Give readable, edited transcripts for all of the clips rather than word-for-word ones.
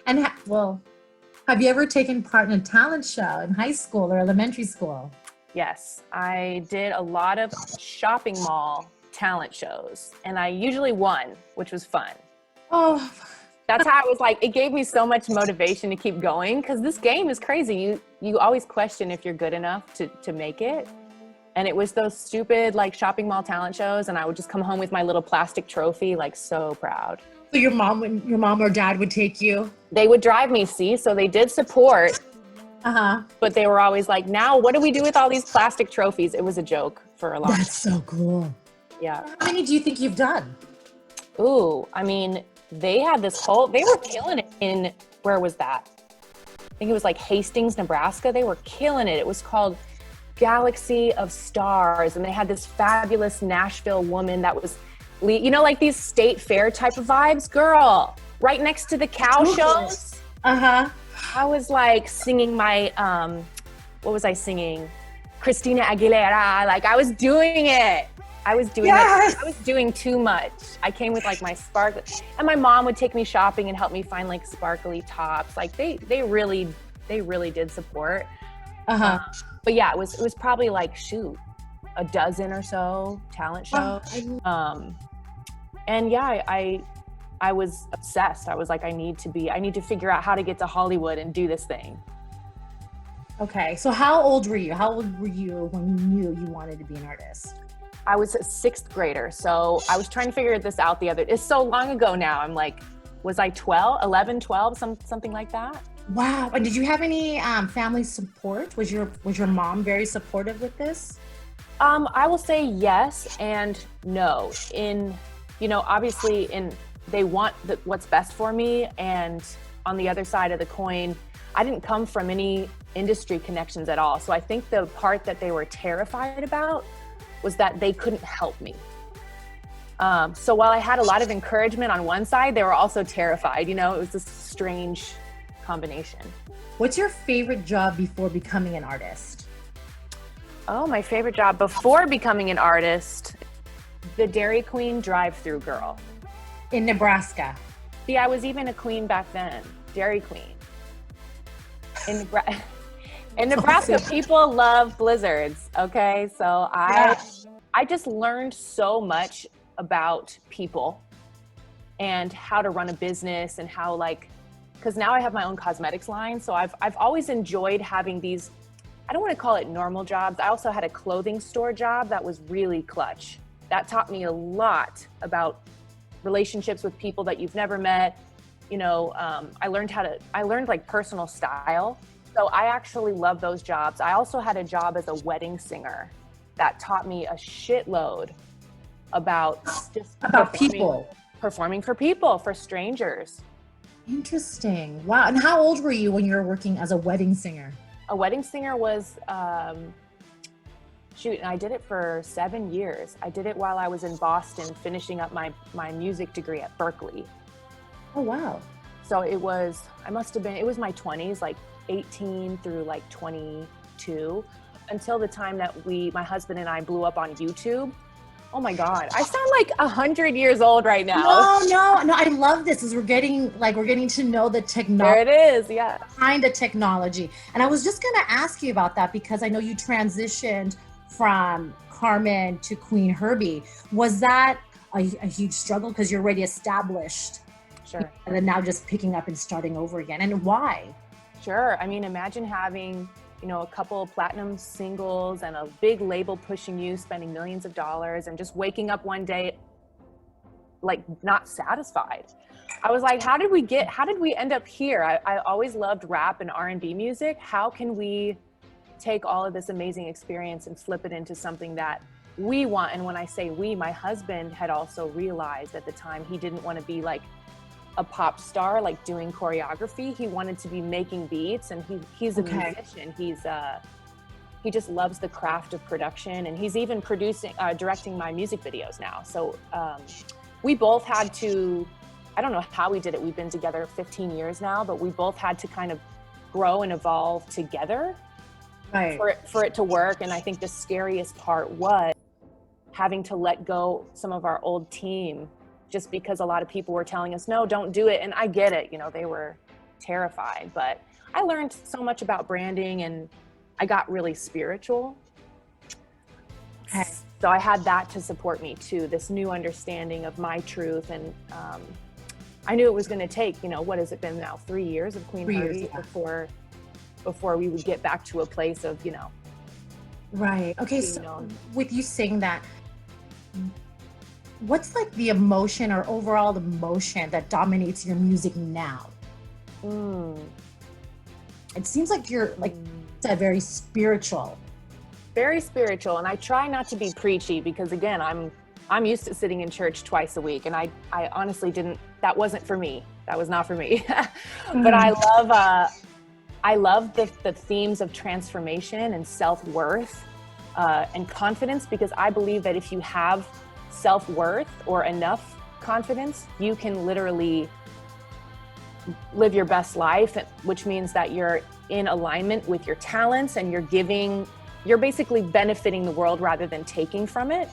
And well, have you ever taken part in a talent show in high school or elementary school? Yes, I did a lot of shopping mall talent shows and I usually won, which was fun. Oh, That's how I was like, it gave me so much motivation to keep going because this game is crazy. You always question if you're good enough to make it. And it was those stupid like shopping mall talent shows and I would just come home with my little plastic trophy, like so proud. so your mom or dad would take you? They would drive me, see, so they did support, Uh-huh. but they were always like, now what do we do with all these plastic trophies? It was a joke for a long time. That's so cool. Yeah. How many do you think you've done? Ooh, I mean, they had this whole, they were killing it in, where was that? I think it was like Hastings, Nebraska. They were killing it. It was called Galaxy of Stars. And they had this fabulous Nashville woman that was, you know, like these state fair type of vibes. Girl, right next to the cow shows. Uh-huh. I was like singing my, what was I singing? Christina Aguilera. Like I was doing it. I was doing Yes! it. I was doing too much. I came with like my sparkle, and my mom would take me shopping and help me find like sparkly tops. Like they really did support. Uh-huh. But yeah, it was probably like shoot, a dozen or so talent shows. And yeah, I was obsessed. I was like, I need to figure out how to get to Hollywood and do this thing. Okay, so how old were you? How old were you when you knew you wanted to be an artist? I was a sixth grader. So I was trying to figure this out it's so long ago now. I'm like, was I 11, 12, something like that? Wow. And did you have any family support? Was your mom very supportive with this? I will say yes and no. Obviously they want what's best for me. And on the other side of the coin, I didn't come from any industry connections at all. So I think the part that they were terrified about was that they couldn't help me. So while I had a lot of encouragement on one side, they were also terrified. It was this strange combination. What's your favorite job before becoming an artist? Oh, my favorite job before becoming an artist, the Dairy Queen drive-through girl. In Nebraska. See, I was even a queen back then, Dairy Queen. In Nebraska, people love blizzards, okay? So I just learned so much about people and how to run a business and how because now I have my own cosmetics line. So I've always enjoyed having these, I don't want to call it normal jobs. I also had a clothing store job that was really clutch. That taught me a lot about relationships with people that you've never met. I learned like personal style. So I actually love those jobs. I also had a job as a wedding singer that taught me a shitload about performing for people, for strangers. Interesting. Wow. And how old were you when you were working as a wedding singer? A wedding singer was, and I did it for 7 years. I did it while I was in Boston finishing up my music degree at Berkeley. Oh, wow. So it was my 20s, like 18 through like 22, until the time that my husband and I blew up on YouTube. Oh my God, I sound like 100 years old right now. No, I love this as we're getting to know the technology. There it is, yeah. Behind the technology. And I was just gonna ask you about that because I know you transitioned from Carmen to Qveen Herby. Was that a huge struggle because you're already established? Sure. And then now just picking up and starting over again, and why? Sure, I mean, imagine having a couple platinum singles and a big label pushing you, spending millions of dollars, and just waking up one day like not satisfied. I was like, how did we end up here? I always loved rap and R&B music. How can we take all of this amazing experience and flip it into something that we want? And when I say we, my husband had also realized at the time he didn't want to be like a pop star, like doing choreography. He wanted to be making beats, and he's a musician. He just loves the craft of production, and he's even directing my music videos now. So we both had to, I don't know how we did it. We've been together 15 years now, but we both had to kind of grow and evolve together for it to work. And I think the scariest part was having to let go some of our old team, just because a lot of people were telling us, no, don't do it. And I get it. They were terrified. But I learned so much about branding, and I got really spiritual. Okay. So I had that to support me too, this new understanding of my truth. And I knew it was going to take, what has it been now, 3 years of Qveen Herby before we would get back to a place of, Right. Okay. So with you saying that, what's like the emotion or overall emotion that dominates your music now? It seems like you're like very spiritual. Very spiritual. And I try not to be preachy because, again, I'm used to sitting in church twice a week, and I honestly that wasn't for me. That was not for me. But I love the themes of transformation and self-worth and confidence, because I believe that if you have self-worth or enough confidence, you can literally live your best life, which means that you're in alignment with your talents and you're basically benefiting the world rather than taking from it.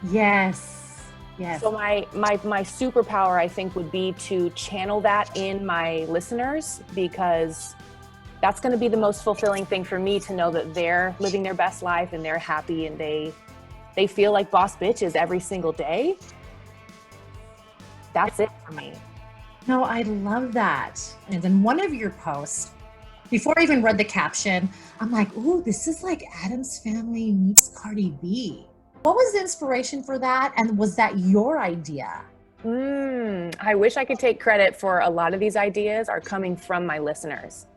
Yes. Yes. So my superpower, I think, would be to channel that in my listeners, because that's going to be the most fulfilling thing for me, to know that they're living their best life and they're happy and they feel like boss bitches every single day. That's it for me. No, I love that. And then one of your posts, before I even read the caption, I'm like, ooh, this is like Addams Family meets Cardi B. What was the inspiration for that? And was that your idea? I wish I could take credit for a lot of these ideas are coming from my listeners.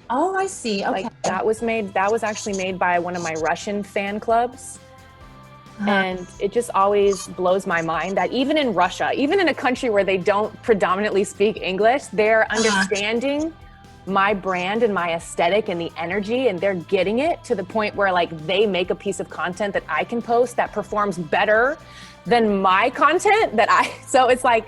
Oh, I see. Okay. Like that was actually made by one of my Russian fan clubs. And it just always blows my mind that even in Russia, even in a country where they don't predominantly speak English, they're understanding my brand and my aesthetic and the energy, and they're getting it to the point where like they make a piece of content that I can post that performs better than my content so it's like,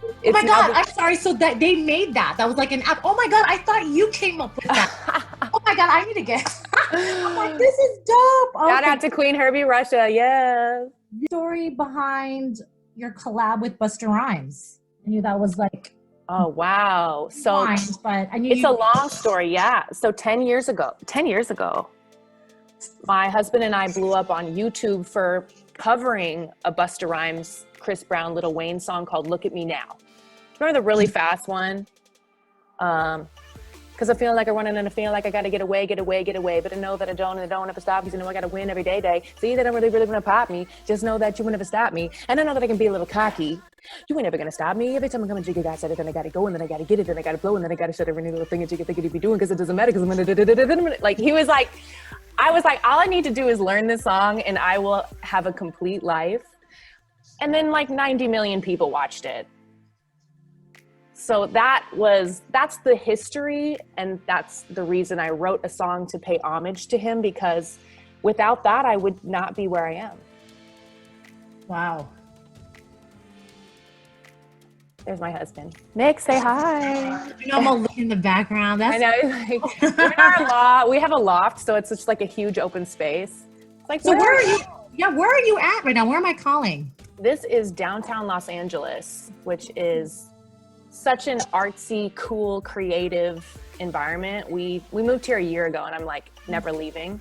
oh my God, I'm sorry. So that they made that was like an app. Oh my God, I thought you came up with that. Oh my God, I need to get. I'm like, this is dope. Okay. Shout out to Qveen Herby, Russia. Yeah. The story behind your collab with Busta Rhymes. I knew that was like. Oh wow! So but I knew it's a long story. Yeah. So 10 years ago, my husband and I blew up on YouTube for covering a Busta Rhymes, Chris Brown, Lil Wayne song called "Look at Me Now." Remember the really fast one? Because I feel like I'm running and I feel like I got to get away. But I know that I don't, and I don't ever stop, because I know I got to win every day. See that I'm really going to pop me. Just know that you will never stop me. And I know that I can be a little cocky. You ain't never going to stop me. Every time I'm coming to jiggy, I said it, then I got to go, and then I got to get it, then I got to blow, and then I got to shut every little thing that you can think you'd be doing, because it doesn't matter, because I'm going to like, I was like, all I need to do is learn this song and I will have a complete life. And then like 90 million people watched it. So that's the history, and that's the reason I wrote a song to pay homage to him, because without that, I would not be where I am. Wow. There's my husband. Nick, say hi. I'm all in the background. I know. Like, we're in our loft. We have a loft, so it's just like a huge open space. It's like, so where are you? Yeah, where are you at right now? Where am I calling? This is downtown Los Angeles, which is such an artsy, cool, creative environment. We moved here a year ago, and I'm like never leaving.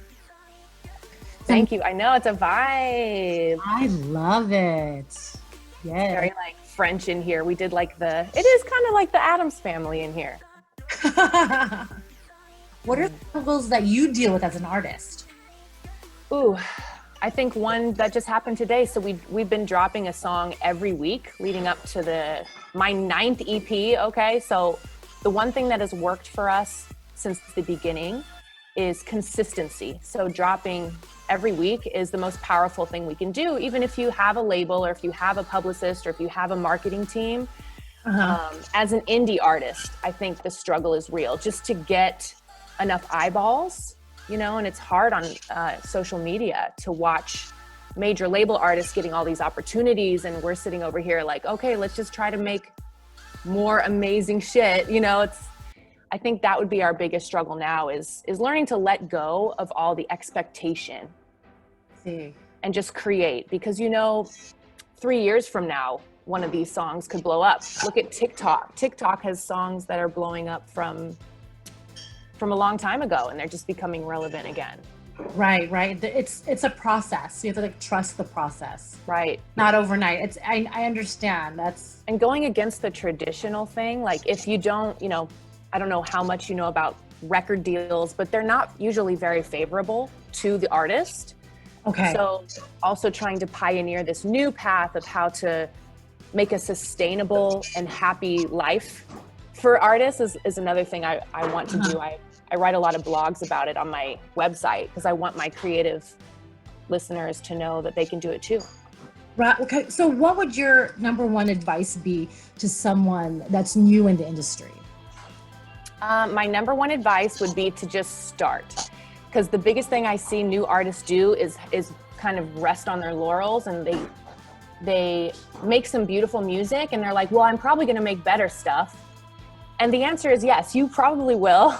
Thank you. I know, it's a vibe. I love it. Yeah. Very like French in here. We did like it is kind of like the Addams Family in here. What are the struggles that you deal with as an artist? Ooh, I think one that just happened today. So we've been dropping a song every week leading up to my 9th EP. Okay. So the one thing that has worked for us since the beginning is consistency. So dropping every week is the most powerful thing we can do. Even if you have a label, or if you have a publicist, or if you have a marketing team, as an indie artist, I think the struggle is real, just to get enough eyeballs, and it's hard on social media to watch major label artists getting all these opportunities. And we're sitting over here like, okay, let's just try to make more amazing shit. I think that would be our biggest struggle now is learning to let go of all the expectation and just create, because 3 years from now, one of these songs could blow up. Look at TikTok. TikTok has songs that are blowing up from a long time ago, and they're just becoming relevant again. Right. It's a process. You have to like trust the process. Right. Not overnight. I understand. And going against the traditional thing, like if you don't, I don't know how much you know about record deals, but they're not usually very favorable to the artist. Okay. So also trying to pioneer this new path of how to make a sustainable and happy life for artists is another thing I want to do. I write a lot of blogs about it on my website because I want my creative listeners to know that they can do it too. Right. Okay. So what would your number one advice be to someone that's new in the industry? My number one advice would be to just start, because the biggest thing I see new artists do is kind of rest on their laurels, and they make some beautiful music and they're like, well, I'm probably going to make better stuff. And the answer is yes, you probably will.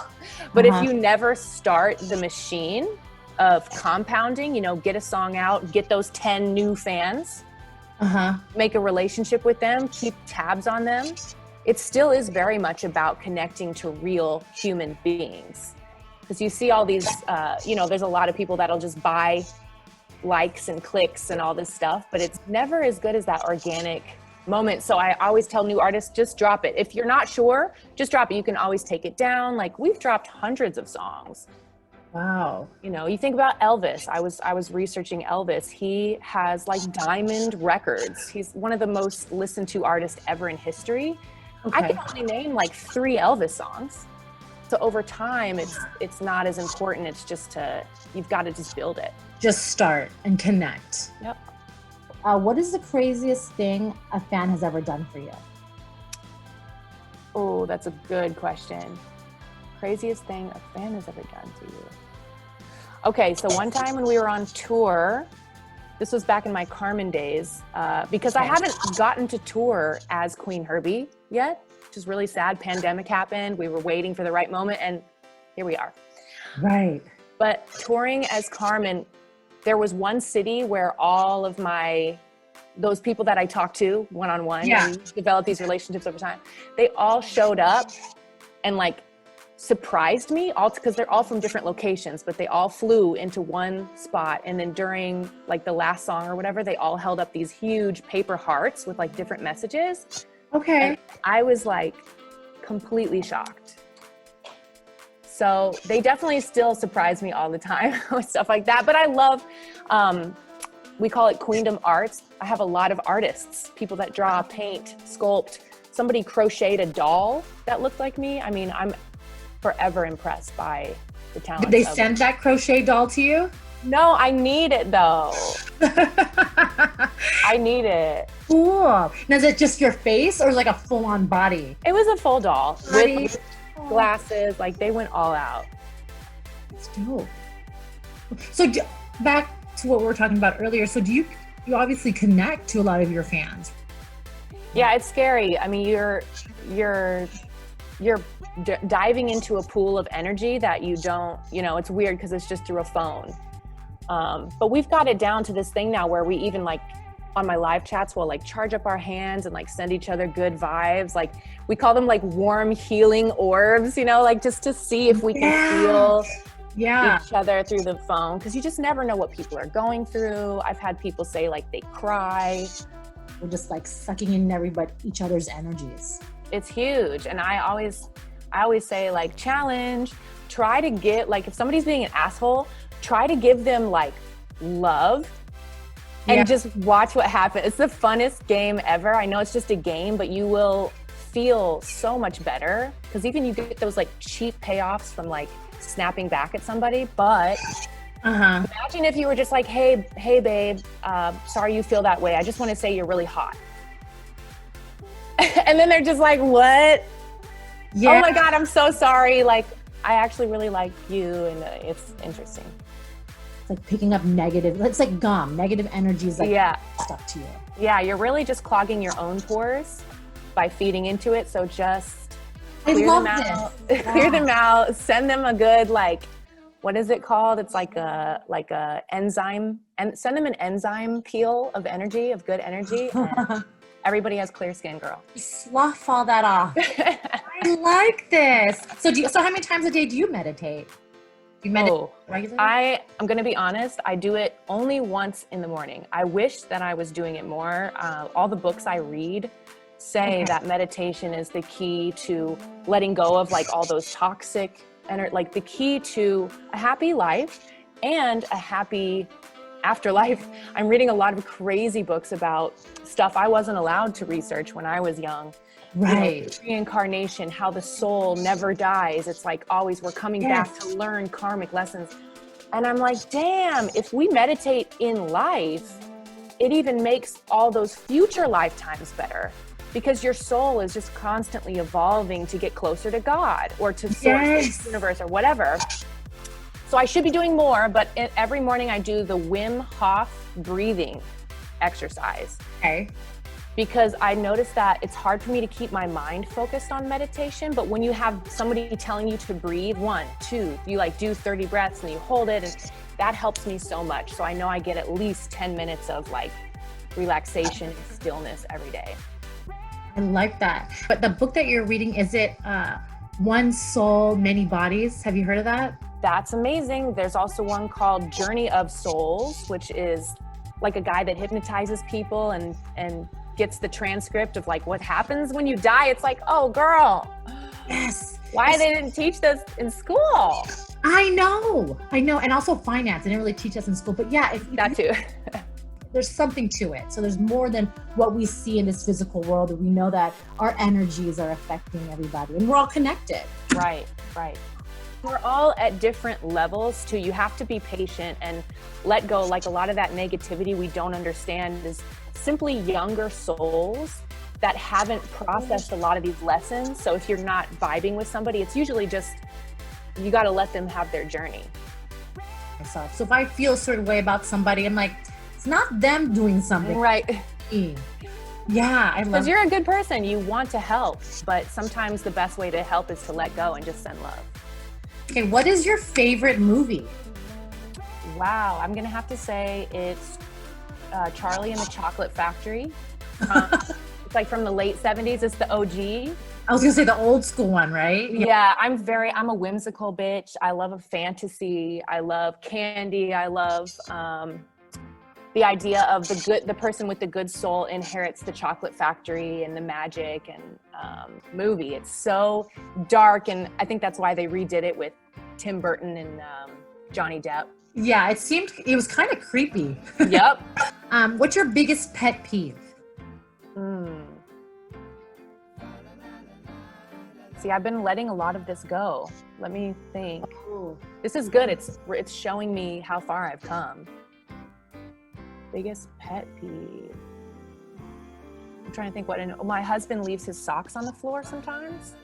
But if you never start the machine of compounding, get a song out, get those 10 new fans, make a relationship with them, keep tabs on them, it still is very much about connecting to real human beings. Because you see all these, there's a lot of people that'll just buy likes and clicks and all this stuff, but it's never as good as that organic moment. So I always tell new artists, just drop it. If you're not sure, just drop it. You can always take it down. Like we've dropped hundreds of songs. Wow. You think about Elvis. I was researching Elvis. He has like diamond records. He's one of the most listened to artists ever in history. Okay. I can only name like 3 Elvis songs. So over time, it's not as important. It's just you've got to just build it. Just start and connect. Yep. What is the craziest thing a fan has ever done for you? Oh, that's a good question. Craziest thing a fan has ever done for you. Okay, so one time when we were on tour, this was back in my Carmen days, because I haven't gotten to tour as Qveen Herby yet, which is really sad. Pandemic happened. We were waiting for the right moment, and here we are. Right. But touring as Carmen, there was one city where all of those people that I talked to one-on-one and developed these relationships over time, they all showed up and like surprised me, all because they're all from different locations, but they all flew into one spot. And then during like the last song or whatever, they all held up these huge paper hearts with like different messages. Okay. And I was like completely shocked. So they definitely still surprise me all the time with stuff like that. But I love, we call it Queendom Arts. I have a lot of artists, people that draw, paint, sculpt. Somebody crocheted a doll that looked like me. I mean, I'm forever impressed by the talent. Did they send that crochet doll to you? No, I need it though. I need it. Cool. Now, is it just your face or like a full-on body? It was a full doll with glasses. Like they went all out. That's dope. So back to what we were talking about earlier. So do you obviously connect to a lot of your fans? Yeah, it's scary. I mean, you're diving into a pool of energy that you don't, it's weird because it's just through a phone. But we've got it down to this thing now where we even like on my live chats, we'll like charge up our hands and like send each other good vibes. Like we call them like warm healing orbs, like just to see if we can feel each other through the phone. Cause you just never know what people are going through. I've had people say like they cry. We're just like sucking in each other's energies. It's huge. And I always say like challenge, try to get like, if somebody's being an asshole, try to give them like love and just watch what happens. It's the funnest game ever. I know it's just a game, but you will feel so much better because even you get those like cheap payoffs from like snapping back at somebody. But imagine if you were just like, hey babe, sorry you feel that way. I just want to say you're really hot. And then they're just like, what? Yeah. Oh my God, I'm so sorry. Like, I actually really like you. And it's interesting. It's like picking up negative. It's like gum. Negative energy is like stuck to you. Yeah, you're really just clogging your own pores by feeding into it. So just clear them out. Clear them out. Send them a good like, what is it called? It's like a enzyme, and send them an enzyme peel of energy, of good energy. Everybody has clear skin, girl. Slough all that off. I like this. So how many times a day do you meditate? You meditate regularly? I'm going to be honest. I do it only once in the morning. I wish that I was doing it more. All the books I read say that meditation is the key to letting go of like all those toxic and like the key to a happy life and a happy afterlife. I'm reading a lot of crazy books about stuff I wasn't allowed to research when I was young. Right. You know, reincarnation, how the soul never dies. It's like always we're coming back to learn karmic lessons. And I'm like, damn, if we meditate in life, it even makes all those future lifetimes better because your soul is just constantly evolving to get closer to God or to source, the universe or whatever. So I should be doing more, but every morning I do the Wim Hof breathing exercise. Okay. Because I noticed that it's hard for me to keep my mind focused on meditation, but when you have somebody telling you to breathe, 1, 2, you like do 30 breaths and you hold it, and that helps me so much. So I know I get at least 10 minutes of like relaxation and stillness every day. I like that. But the book that you're reading, is it One Soul, Many Bodies? Have you heard of that? That's amazing. There's also one called Journey of Souls, which is like a guy that hypnotizes people and gets the transcript of like what happens when you die. It's like, oh girl, yes, why they didn't teach this in school? I know, and also finance. They didn't really teach us in school, but yeah, that too. There's something to it. So there's more than what we see in this physical world, and we know that our energies are affecting everybody, and we're all connected. Right. We're all at different levels too. You have to be patient and let go. Like a lot of that negativity we don't understand is simply younger souls that haven't processed a lot of these lessons. So if you're not vibing with somebody, it's usually just, you got to let them have their journey. So if I feel a certain way about somebody, I'm like, it's not them doing something. Right. Yeah, I love it. Because you're a good person. You want to help, but sometimes the best way to help is to let go and just send love. Okay, what is your favorite movie? Wow, I'm going to have to say it's Charlie and the Chocolate Factory. It's like from the late 70s. It's the OG. I was gonna say the old school one, right? Yeah, I'm a whimsical bitch. I love a fantasy. I love candy. I love the idea of the person with the good soul inherits the chocolate factory and the magic and movie. It's so dark, and I think that's why they redid it with Tim Burton and Johnny Depp. Yeah, it was kind of creepy. Yep. What's your biggest pet peeve? See, I've been letting a lot of this go. Let me think. Ooh. This is good. It's showing me how far I've come. Biggest pet peeve. I'm trying to think my husband leaves his socks on the floor sometimes.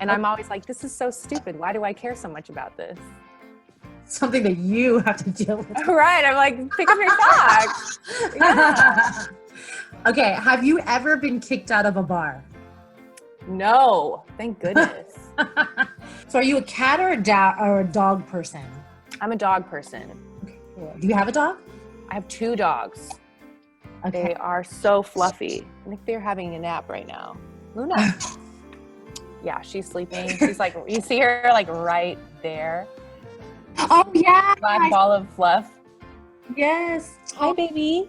And I'm always like, this is so stupid. Why do I care so much about this? Something that you have to deal with. Right. I'm like, pick up your socks. Yeah. Okay. Have you ever been kicked out of a bar? No. Thank goodness. So are you a cat or a dog person? I'm a dog person. Okay, cool. Do you have a dog? I have 2 dogs. Okay. They are so fluffy. I think they're having a nap right now. Luna. Yeah, she's sleeping. She's like, you see her like right there. Oh yeah. Black ball of fluff. Yes. Hi, baby.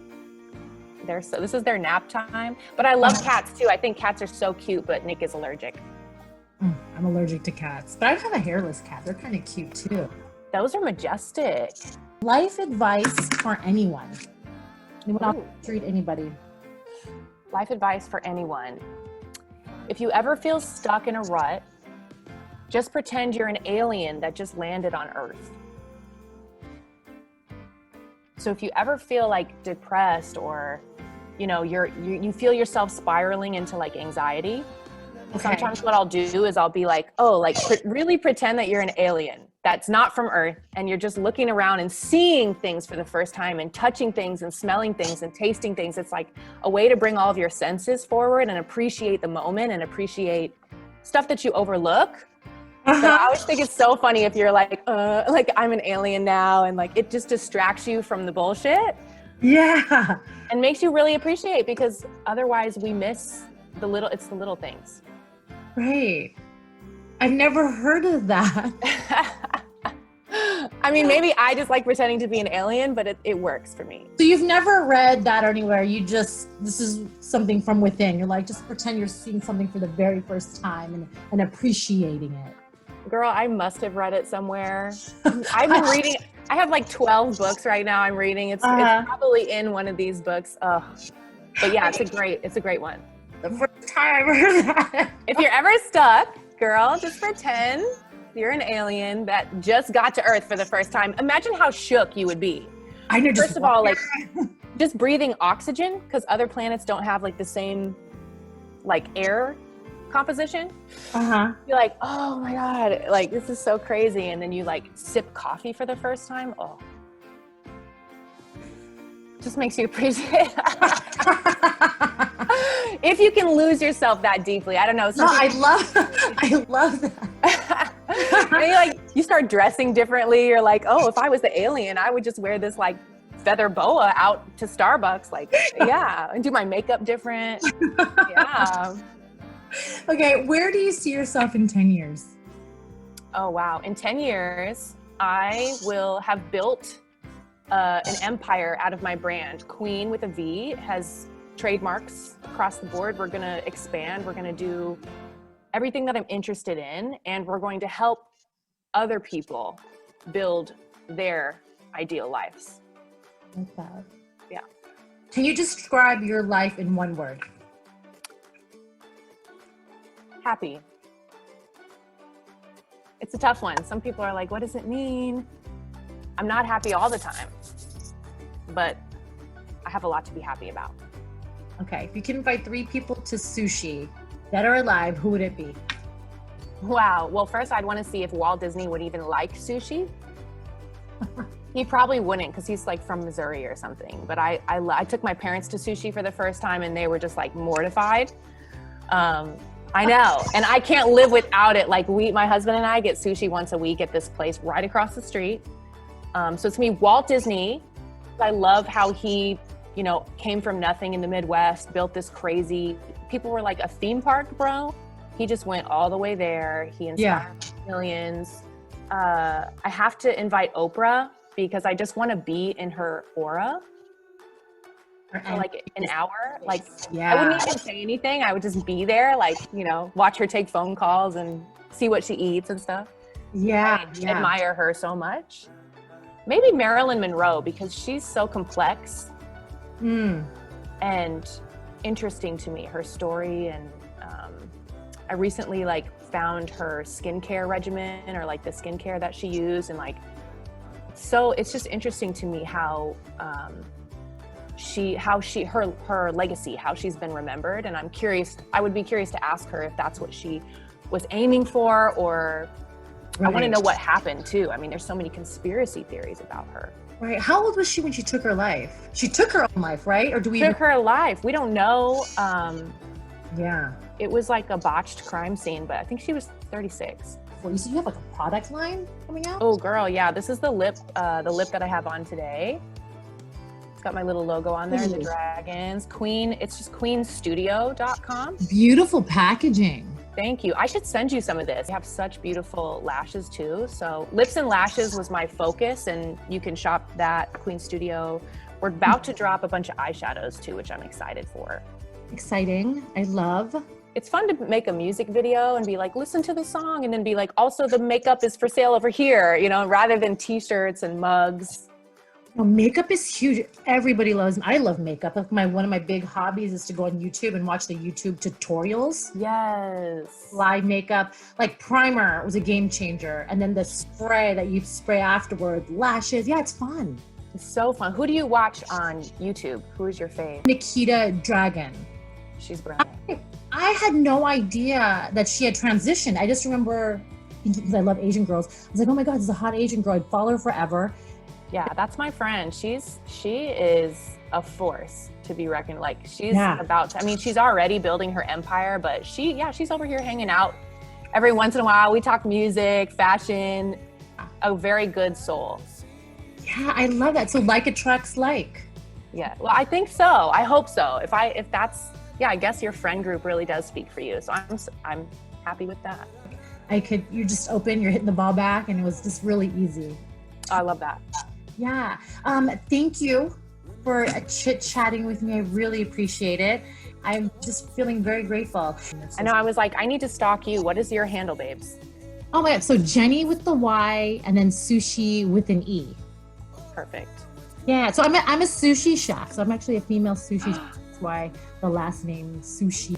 This is their nap time. But I love cats too. I think cats are so cute, but Nick is allergic. I'm allergic to cats, but I have a hairless cat. They're kind of cute too. Those are majestic. Life advice for anyone. You will not treat anybody. Life advice for anyone. If you ever feel stuck in a rut, just pretend you're an alien that just landed on Earth. So if you ever feel like depressed or, you feel yourself spiraling into like anxiety, sometimes what I'll do is I'll be like, really pretend that you're an alien that's not from Earth, and you're just looking around and seeing things for the first time and touching things and smelling things and tasting things. It's like a way to bring all of your senses forward and appreciate the moment and appreciate stuff that you overlook. But I always think it's so funny if you're like I'm an alien now, and like it just distracts you from the bullshit. Yeah. And makes you really appreciate, because otherwise we miss it's the little things. Right. I've never heard of that. I mean, maybe I just like pretending to be an alien, but it works for me. So you've never read that anywhere. This is something from within. You're like, just pretend you're seeing something for the very first time and appreciating it. Girl, I must have read it somewhere. I've been reading, I have like 12 books right now I'm reading. It's probably in one of these books. But yeah, it's a great one. The first time I ever heard that. If you're ever stuck, girl, just pretend you're an alien that just got to Earth for the first time. Imagine how shook you would be. I know. First of all, like just breathing oxygen, because other planets don't have like the same like air composition. You're like, oh my God, like this is so crazy. And then you like sip coffee for the first time. Oh, just makes you appreciate if you can lose yourself that deeply. I don't know. No, I love that. And you start dressing differently. You're like, oh, if I was the alien, I would just wear this like feather boa out to Starbucks. Like, yeah, and do my makeup different. Yeah. Okay, where do you see yourself in 10 years? Oh, wow. In 10 years, I will have built an empire out of my brand. Qveen with a V has trademarks across the board. We're going to expand. We're going to do everything that I'm interested in, and we're going to help other people build their ideal lives. Like that. Yeah. Can you describe your life in one word? Happy. It's a tough one. Some people are like, what does it mean? I'm not happy all the time, but I have a lot to be happy about. Okay, if you can invite 3 people to SuShe, dead or alive, who would it be? Wow. Well, first I'd want to see if Walt Disney would even like sushi. He probably wouldn't, because he's like from Missouri or something. But I took my parents to SuShe for the first time, and they were just like mortified. I know, and I can't live without it. Like my husband and I get sushi once a week at this place right across the street. So to me, Walt Disney, I love how he, came from nothing in the Midwest, built this crazy, people were like, a theme park, bro. He just went all the way there. He inspired millions. I have to invite Oprah, because I just want to be in her aura for like an hour. Like, I wouldn't even say anything. I would just be there, like, watch her take phone calls and see what she eats and stuff. I admire her so much. Maybe Marilyn Monroe, because she's so complex and interesting to me, her story. And I recently found her skincare regimen, or like the skincare that she used, and so it's just interesting to me how her legacy, how she's been remembered. And I would be curious to ask her if that's what she was aiming for, or I want to know what happened too. I mean, there's so many conspiracy theories about her. Right. How old was she when she took her life? She took her own life, right? Or do we took her life? We don't know. It was like a botched crime scene, but I think she was 36. So you have like a product line coming out? Oh, girl, yeah. This is the lip that I have on today. It's got my little logo on there, the dragons. Qveen, it's just queenstudio.com. Beautiful packaging. Thank you. I should send you some of this. I have such beautiful lashes too. So lips and lashes was my focus, and you can shop that at Qveen Studio. We're about to drop a bunch of eyeshadows too, which I'm excited for. Exciting. I love. It's fun to make a music video and be like, listen to the song, and then be like, also the makeup is for sale over here, rather than t-shirts and mugs. Well, makeup is huge. Everybody loves. I love makeup. One of my big hobbies is to go on YouTube and watch the YouTube tutorials. Yes. Live makeup, like primer was a game changer, and then the spray that you spray afterward, lashes. Yeah, it's fun. It's so fun. Who do you watch on YouTube? Who is your fave? Nikita Dragon. She's brilliant. I had no idea that she had transitioned. I just remember, because I love Asian girls, I was like, oh my God, this is a hot Asian girl. I'd follow her forever. Yeah, that's my friend. She is a force to be reckoned. She's about to, she's already building her empire, but she's over here hanging out every once in a while. We talk music, fashion, a very good soul. Yeah, I love that. So like attracts like. Yeah, well, I think so. I hope so. If that's, yeah, I guess your friend group really does speak for you. So I'm happy with that. You're just open, you're hitting the ball back, and it was just really easy. I love that. Yeah. Thank you for chit-chatting with me. I really appreciate it. I'm just feeling very grateful. I know, I was like, I need to stalk you. What is your handle, babes? Oh my God. So Jenny with the Y and then SuShe with an E. Perfect. Yeah. So I'm a sushi chef. So I'm actually a female sushi chef. That's why the last name SuShe.